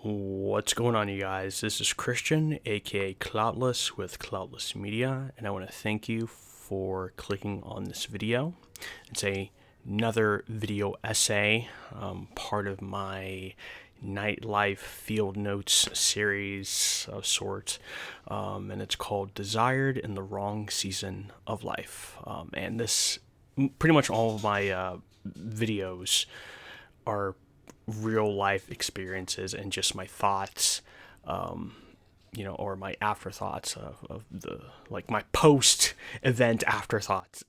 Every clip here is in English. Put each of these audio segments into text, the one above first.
What's going on, you guys? This is Christian, aka Cloudless with Cloudless Media, and I want to thank you for clicking on this video. It's another video essay, part of my Nightlife field notes series of sorts, and it's called Desired in the Wrong Season of Life. And this, pretty much all of my videos are real life experiences and just my thoughts, or my afterthoughts of the, like, my post event afterthoughts.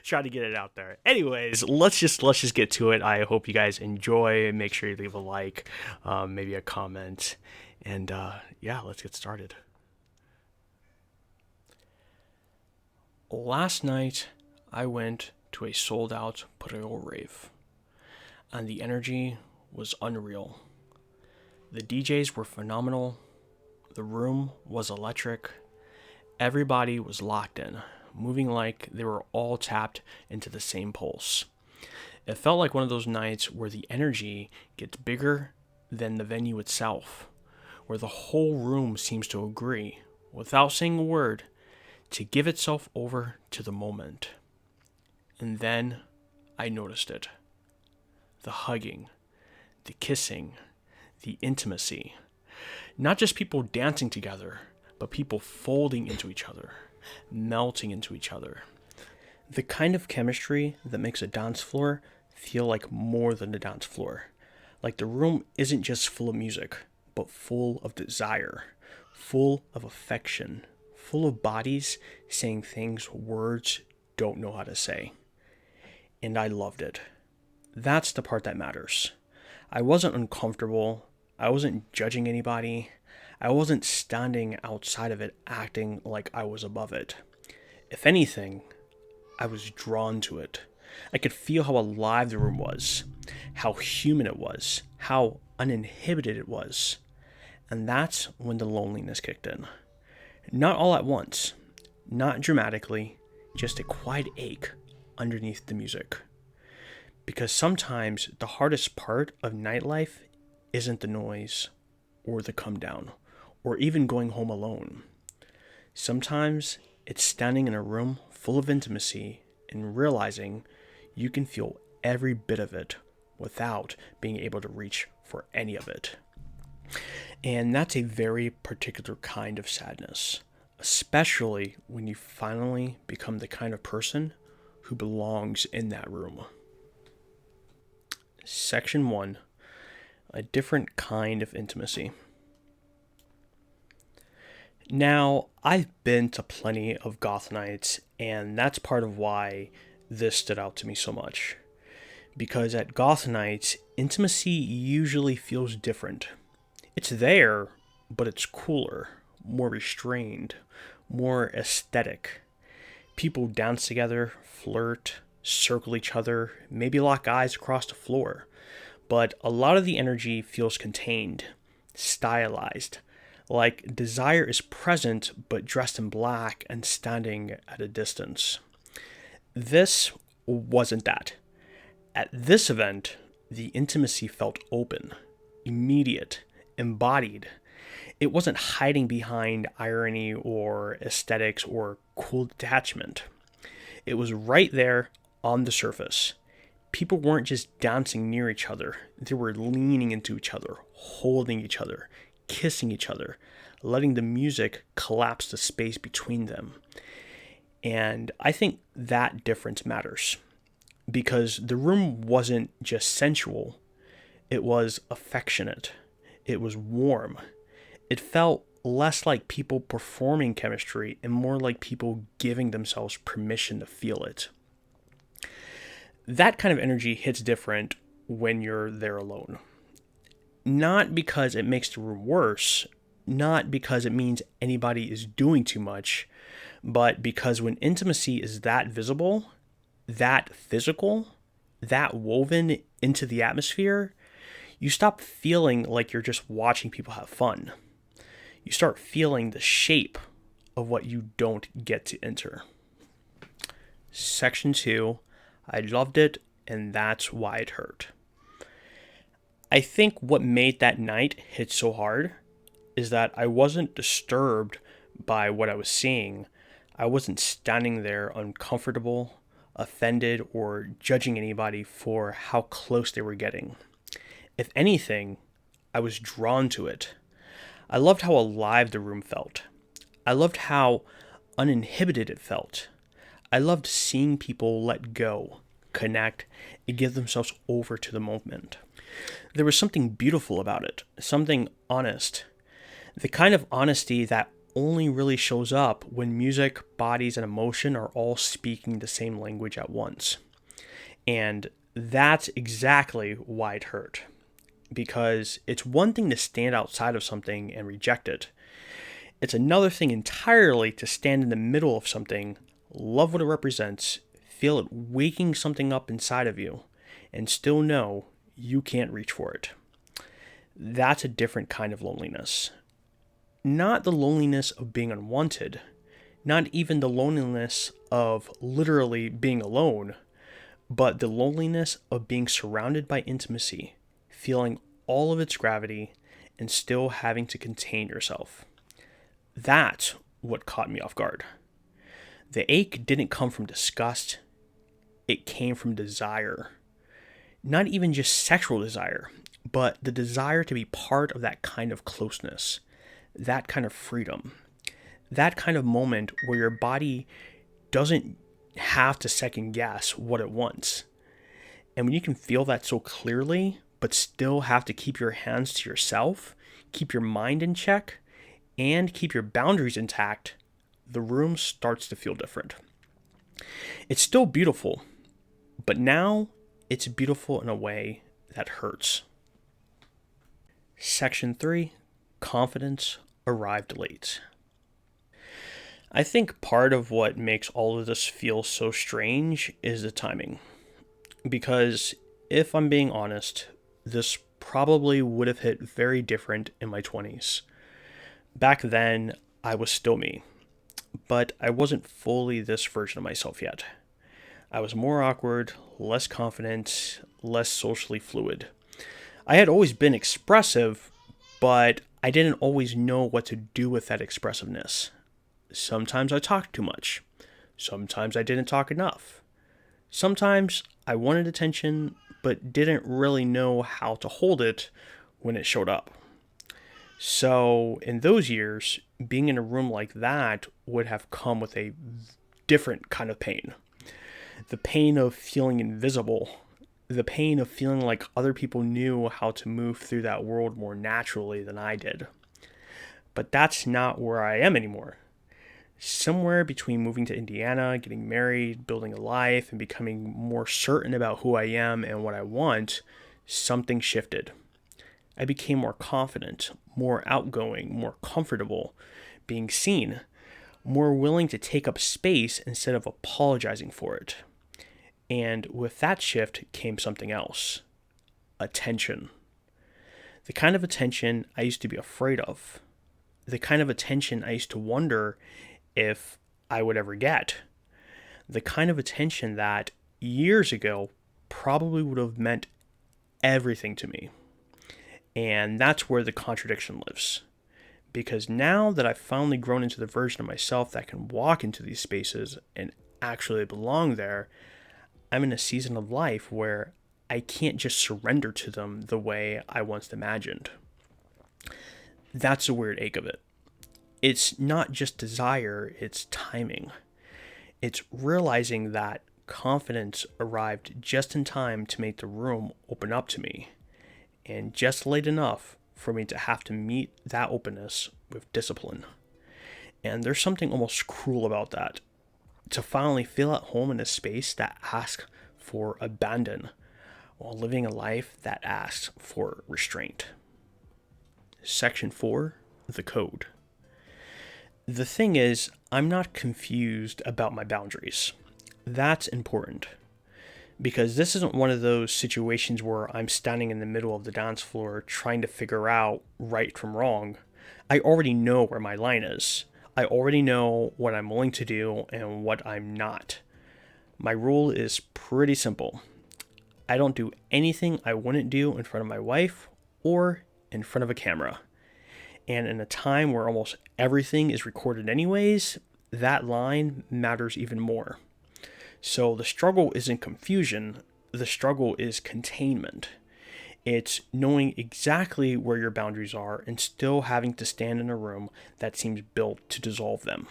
Try to get it out there. Anyways, let's just get to it. I hope you guys enjoy. Make sure you leave a like, maybe a comment, and let's get started. Last night I went to a sold out Puerto rave, and the energy was unreal. The DJs were phenomenal. The room was electric. Everybody was locked in, moving like they were all tapped into the same pulse. It felt like one of those nights where the energy gets bigger than the venue itself, where the whole room seems to agree, without saying a word, to give itself over to the moment. And then I noticed it. The hugging, the kissing, the intimacy. Not just people dancing together, but people folding into each other, melting into each other. The kind of chemistry that makes a dance floor feel like more than a dance floor. Like the room isn't just full of music, but full of desire, full of affection, full of bodies saying things words don't know how to say. And I loved it. That's the part that matters. I wasn't uncomfortable. I wasn't judging anybody. I wasn't standing outside of it acting like I was above it. If anything, I was drawn to it. I could feel how alive the room was, how human it was, how uninhibited it was. And that's when the loneliness kicked in. Not all at once, not dramatically, just a quiet ache underneath the music. Because sometimes the hardest part of nightlife isn't the noise or the come down or even going home alone. Sometimes it's standing in a room full of intimacy and realizing you can feel every bit of it without being able to reach for any of it. And that's a very particular kind of sadness, especially when you finally become the kind of person who belongs in that room. Section 1, a different kind of intimacy. Now, I've been to plenty of goth nights, and that's part of why this stood out to me so much. Because at goth nights, intimacy usually feels different. It's there, but it's cooler, more restrained, more aesthetic. People dance together, flirt, circle each other, maybe lock eyes across the floor. But a lot of the energy feels contained, stylized, like desire is present but dressed in black and standing at a distance. This wasn't that. At this event, the intimacy felt open, immediate, embodied. It wasn't hiding behind irony or aesthetics or cool detachment. It was right there on the surface. People weren't just dancing near each other. They were leaning into each other, holding each other, kissing each other, letting the music collapse the space between them. And I think that difference matters because the room wasn't just sensual. It was affectionate. It was warm. It felt less like people performing chemistry and more like people giving themselves permission to feel it. That kind of energy hits different when you're there alone. Not because it makes the room worse, not because it means anybody is doing too much, but because when intimacy is that visible, that physical, that woven into the atmosphere, you stop feeling like you're just watching people have fun. You start feeling the shape of what you don't get to enter. Section 2, I loved it, and that's why it hurt. I think what made that night hit so hard is that I wasn't disturbed by what I was seeing. I wasn't standing there uncomfortable, offended, or judging anybody for how close they were getting. If anything, I was drawn to it. I loved how alive the room felt. I loved how uninhibited it felt. I loved seeing people let go, connect, and give themselves over to the moment. There was something beautiful about it, something honest. The kind of honesty that only really shows up when music, bodies, and emotion are all speaking the same language at once. And that's exactly why it hurt. Because it's one thing to stand outside of something and reject it. It's another thing entirely to stand in the middle of something, love what it represents, feel it waking something up inside of you, and still know you can't reach for it. That's a different kind of loneliness. Not the loneliness of being unwanted, not even the loneliness of literally being alone, but the loneliness of being surrounded by intimacy, feeling all of its gravity, and still having to contain yourself. That's what caught me off guard. The ache didn't come from disgust, it came from desire. Not even just sexual desire, but the desire to be part of that kind of closeness, that kind of freedom, that kind of moment where your body doesn't have to second guess what it wants. And when you can feel that so clearly, but still have to keep your hands to yourself, keep your mind in check, and keep your boundaries intact, the room starts to feel different. It's still beautiful, but now it's beautiful in a way that hurts. Section 3, Confidence Arrived Late. I think part of what makes all of this feel so strange is the timing. Because if I'm being honest, this probably would have hit very different in my 20s. Back then, I was still me, but I wasn't fully this version of myself yet. I was more awkward, less confident, less socially fluid. I had always been expressive, but I didn't always know what to do with that expressiveness. Sometimes I talked too much. Sometimes I didn't talk enough. Sometimes I wanted attention, but didn't really know how to hold it when it showed up. So in those years, being in a room like that would have come with a different kind of pain. The pain of feeling invisible. The pain of feeling like other people knew how to move through that world more naturally than I did. But that's not where I am anymore. Somewhere between moving to Indiana, getting married, building a life, and becoming more certain about who I am and what I want, something shifted. I became more confident, more outgoing, more comfortable being seen, more willing to take up space instead of apologizing for it. And with that shift came something else. Attention. The kind of attention I used to be afraid of. The kind of attention I used to wonder if I would ever get. The kind of attention that years ago probably would have meant everything to me. And that's where the contradiction lives. Because now that I've finally grown into the version of myself that can walk into these spaces and actually belong there, I'm in a season of life where I can't just surrender to them the way I once imagined. That's the weird ache of it. It's not just desire, it's timing. It's realizing that confidence arrived just in time to make the room open up to me, and just late enough for me to have to meet that openness with discipline. And there's something almost cruel about that. To finally feel at home in a space that asks for abandon while living a life that asks for restraint. Section 4, the code. The thing is, I'm not confused about my boundaries. That's important. Because this isn't one of those situations where I'm standing in the middle of the dance floor trying to figure out right from wrong. I already know where my line is. I already know what I'm willing to do and what I'm not. My rule is pretty simple. I don't do anything I wouldn't do in front of my wife or in front of a camera. And in a time where almost everything is recorded anyways, that line matters even more. So the struggle isn't confusion, the struggle is containment. It's knowing exactly where your boundaries are and still having to stand in a room that seems built to dissolve them.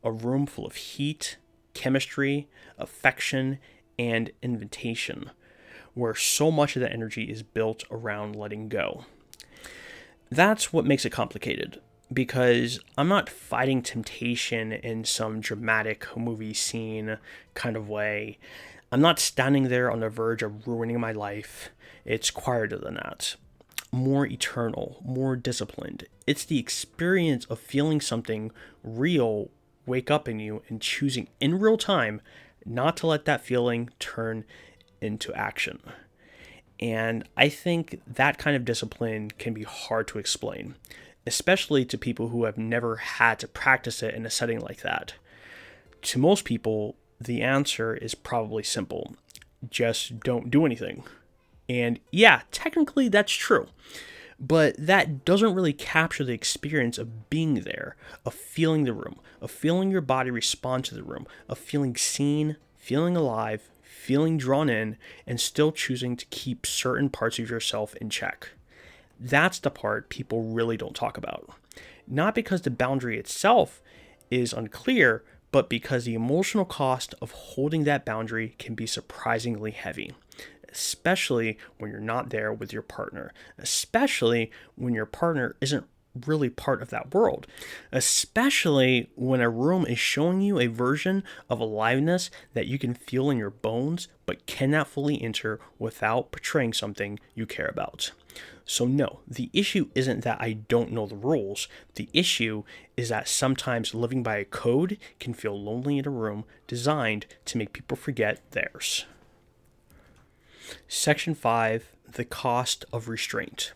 A room full of heat, chemistry, affection, and invitation, where so much of that energy is built around letting go. That's what makes it complicated, because I'm not fighting temptation in some dramatic movie scene kind of way. I'm not standing there on the verge of ruining my life. It's quieter than that. More eternal, more disciplined. It's the experience of feeling something real wake up in you and choosing in real time not to let that feeling turn into action. And I think that kind of discipline can be hard to explain, especially to people who have never had to practice it in a setting like that. To most people, the answer is probably simple. Just don't do anything. And yeah, technically that's true. But that doesn't really capture the experience of being there, of feeling the room, of feeling your body respond to the room, of feeling seen, feeling alive, feeling drawn in, and still choosing to keep certain parts of yourself in check. That's the part people really don't talk about. Not because the boundary itself is unclear, but because the emotional cost of holding that boundary can be surprisingly heavy, especially when you're not there with your partner, especially when your partner isn't really part of that world, especially when a room is showing you a version of aliveness that you can feel in your bones but cannot fully enter without portraying something you care about. So no, the issue isn't that I don't know the rules. The issue is that sometimes living by a code can feel lonely in a room designed to make people forget theirs. Section 5, the cost of restraint.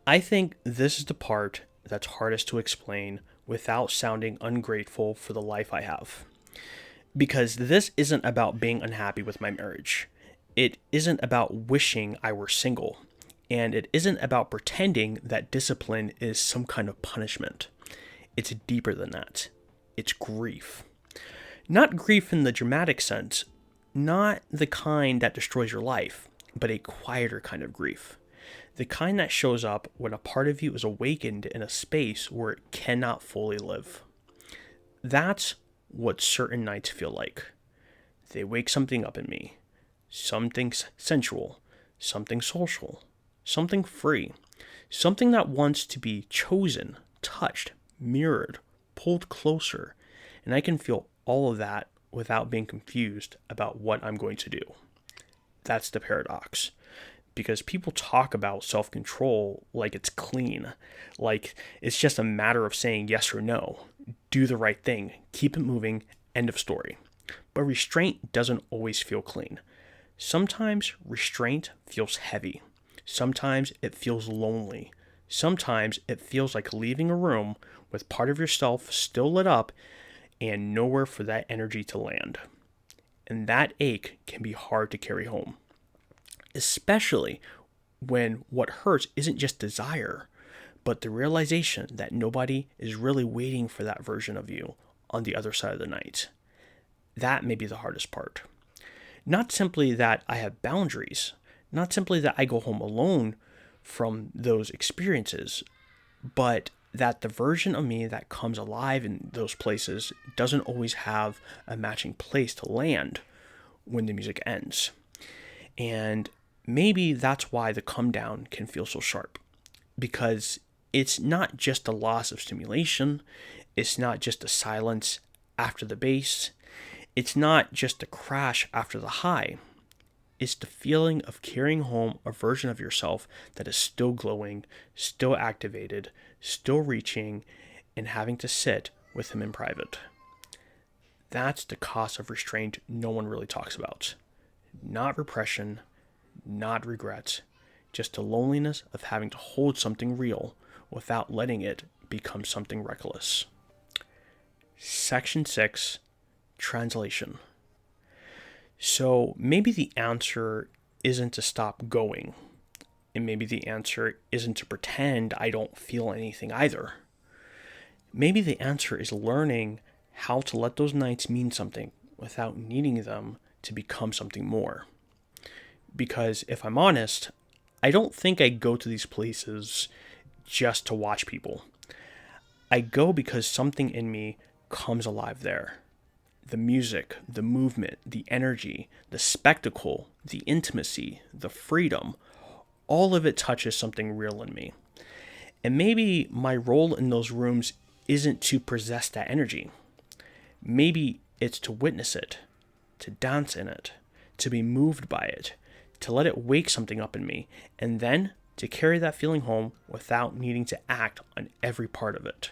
I think this is the part that's hardest to explain without sounding ungrateful for the life I have. Because this isn't about being unhappy with my marriage. It isn't about wishing I were single. And it isn't about pretending that discipline is some kind of punishment. It's deeper than that. It's grief. Not grief in the dramatic sense, not the kind that destroys your life, but a quieter kind of grief. The kind that shows up when a part of you is awakened in a space where it cannot fully live. That's what certain nights feel like. They wake something up in me. Something sensual, something social, something free, something that wants to be chosen, touched, mirrored, pulled closer, and I can feel all of that without being confused about what I'm going to do. That's the paradox. Because people talk about self-control like it's clean, like it's just a matter of saying yes or no, do the right thing, keep it moving, end of story. But restraint doesn't always feel clean. Sometimes restraint feels heavy. Sometimes it feels lonely. Sometimes it feels like leaving a room with part of yourself still lit up and nowhere for that energy to land. And that ache can be hard to carry home. Especially when what hurts isn't just desire, but the realization that nobody is really waiting for that version of you on the other side of the night. That may be the hardest part. Not simply that I have boundaries, not simply that I go home alone from those experiences, but that the version of me that comes alive in those places doesn't always have a matching place to land when the music ends. And maybe that's why the come down can feel so sharp, because it's not just the loss of stimulation, it's not just the silence after the bass, it's not just the crash after the high, it's the feeling of carrying home a version of yourself that is still glowing, still activated, still reaching, and having to sit with him in private. That's the cost of restraint no one really talks about. Not repression, not regret, just the loneliness of having to hold something real without letting it become something reckless. Section 6, Translation. So maybe the answer isn't to stop going. And maybe the answer isn't to pretend I don't feel anything either. Maybe the answer is learning how to let those nights mean something without needing them to become something more. Because if I'm honest, I don't think I go to these places just to watch people. I go because something in me comes alive there. The music, the movement, the energy, the spectacle, the intimacy, the freedom, all of it touches something real in me. And maybe my role in those rooms isn't to possess that energy. Maybe it's to witness it, to dance in it, to be moved by it, to let it wake something up in me, and then to carry that feeling home without needing to act on every part of it.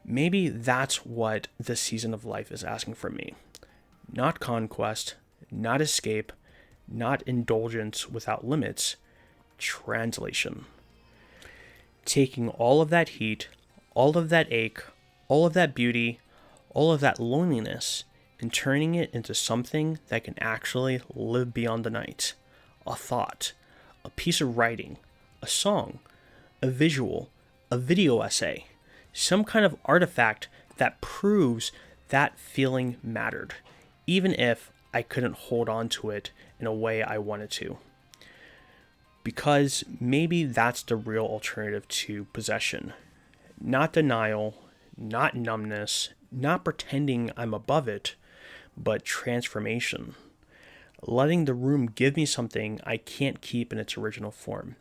Maybe that's what this season of life is asking from me. Not conquest, not escape, not indulgence without limits, translation. Taking all of that heat, all of that ache, all of that beauty, all of that loneliness, and turning it into something that can actually live beyond the night. A thought, a piece of writing, a song, a visual, a video essay, some kind of artifact that proves that feeling mattered, even if I couldn't hold on to it in a way I wanted to. Because maybe that's the real alternative to possession. Not denial, not numbness, not pretending I'm above it, but transformation. Letting the room give me something I can't keep in its original form,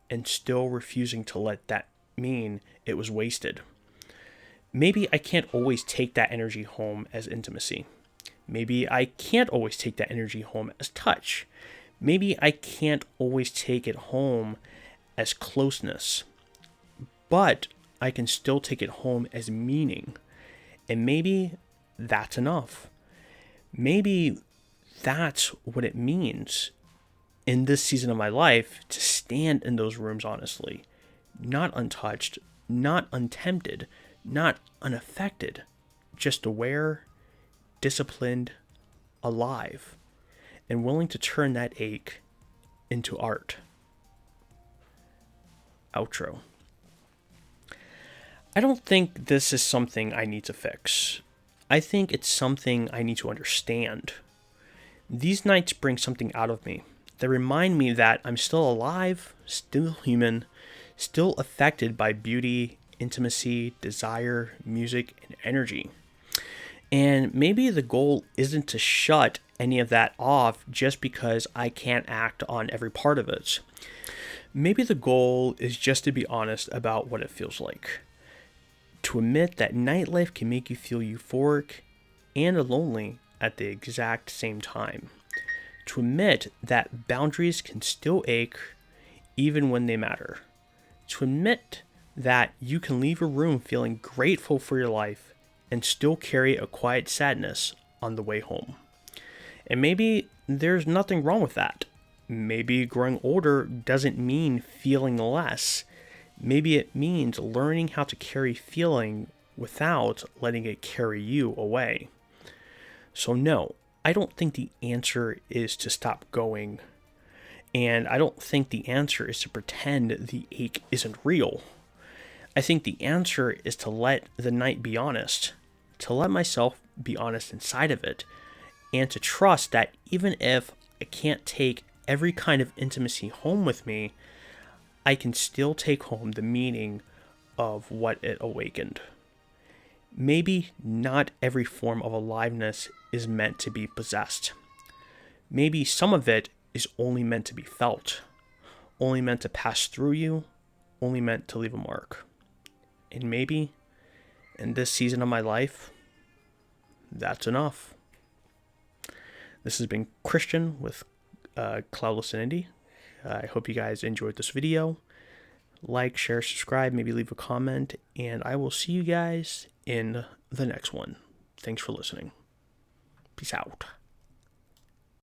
and still refusing to let that mean it was wasted. Maybe I can't always take that energy home as intimacy. Maybe I can't always take that energy home as touch. Maybe I can't always take it home as closeness. But I can still take it home as meaning. And maybe that's enough. Maybe that's what it means in this season of my life to stand in those rooms honestly. Not untouched, not untempted, not unaffected, just aware, disciplined, alive, and willing to turn that ache into art. Outro. I don't think this is something I need to fix. I think it's something I need to understand. These nights bring something out of me. They remind me that I'm still alive, still human, still affected by beauty, intimacy, desire, music, and energy. And maybe the goal isn't to shut any of that off just because I can't act on every part of it. Maybe the goal is just to be honest about what it feels like. To admit that nightlife can make you feel euphoric and lonely at the exact same time. To admit that boundaries can still ache even when they matter. To admit that you can leave a room feeling grateful for your life and still carry a quiet sadness on the way home. And maybe there's nothing wrong with that. Maybe growing older doesn't mean feeling less. Maybe it means learning how to carry feeling without letting it carry you away. So no, I don't think the answer is to stop going. And I don't think the answer is to pretend the ache isn't real. I think the answer is to let the night be honest, to let myself be honest inside of it, and to trust that even if I can't take every kind of intimacy home with me, I can still take home the meaning of what it awakened. Maybe not every form of aliveness is meant to be possessed. Maybe some of it is only meant to be felt, only meant to pass through you, only meant to leave a mark. And maybe in this season of my life, that's enough. This has been Christian with Cloudless and Indie. I hope you guys enjoyed this video. Like, share, subscribe, maybe leave a comment, and I will see you guys in the next one. Thanks for listening. Peace out.